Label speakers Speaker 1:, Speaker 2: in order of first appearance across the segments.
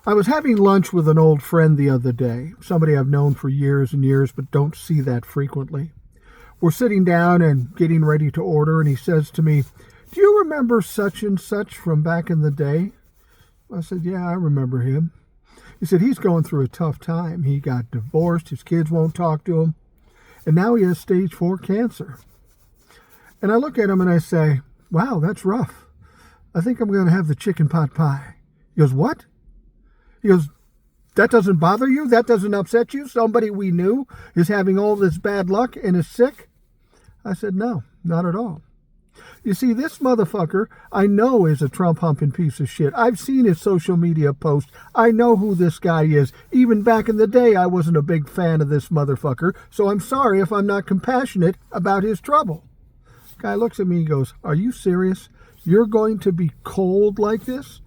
Speaker 1: I was having lunch with an old friend the other day, somebody I've known for years and years but don't see that frequently. We're sitting down and getting ready to order, and he says to me, "Do you remember such and such from back in the day?" I said, "Yeah, I remember him." He said, "He's going through a tough time. He got divorced, his kids won't talk to him, and now he has stage 4 cancer." And I look at him and I say, "Wow, that's rough. I think I'm going to have the chicken pot pie." He goes, "What?" He goes, "That doesn't bother you? That doesn't upset you? Somebody we knew is having all this bad luck and is sick?" I said, "No, not at all." You see, this motherfucker I know is a Trump humping piece of shit. I've seen his social media posts. I know who this guy is. Even back in the day, I wasn't a big fan of this motherfucker, so I'm sorry if I'm not compassionate about his trouble. Guy looks at me and goes, "Are you serious? You're going to be cold like this?"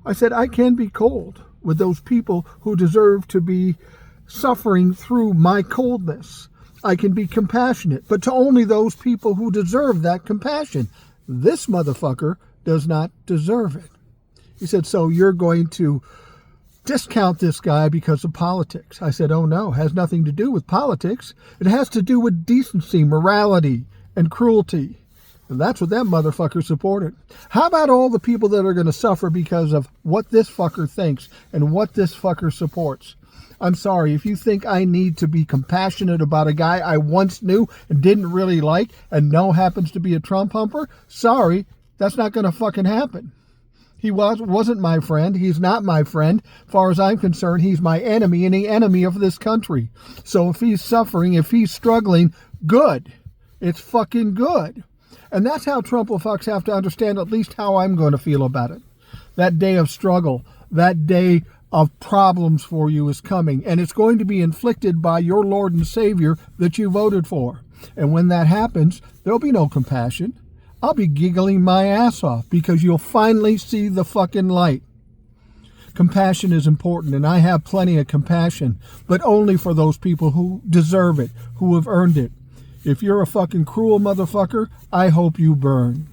Speaker 1: I said, "I can be cold with those people who deserve to be suffering through my coldness. I can be compassionate, but to only those people who deserve that compassion. This motherfucker does not deserve it." He said, "So you're going to discount this guy because of politics?" I said, "Oh no, it has nothing to do with politics. It has to do with decency, morality, and cruelty." And that's what that motherfucker supported. How about all the people that are going to suffer because of what this fucker thinks and what this fucker supports? I'm sorry, if you think I need to be compassionate about a guy I once knew and didn't really like and now happens to be a Trump humper, sorry, that's not going to fucking happen. He wasn't my friend. He's not my friend. As far as I'm concerned, he's my enemy and the enemy of this country. So if he's suffering, if he's struggling, good. It's fucking good. And that's how Trump fucks have to understand at least how I'm going to feel about it. That day of struggle, that day of problems for you is coming, and it's going to be inflicted by your Lord and Savior that you voted for. And when that happens, there'll be no compassion. I'll be giggling my ass off because you'll finally see the fucking light. Compassion is important, and I have plenty of compassion, but only for those people who deserve it, who have earned it. If you're a fucking cruel motherfucker, I hope you burn.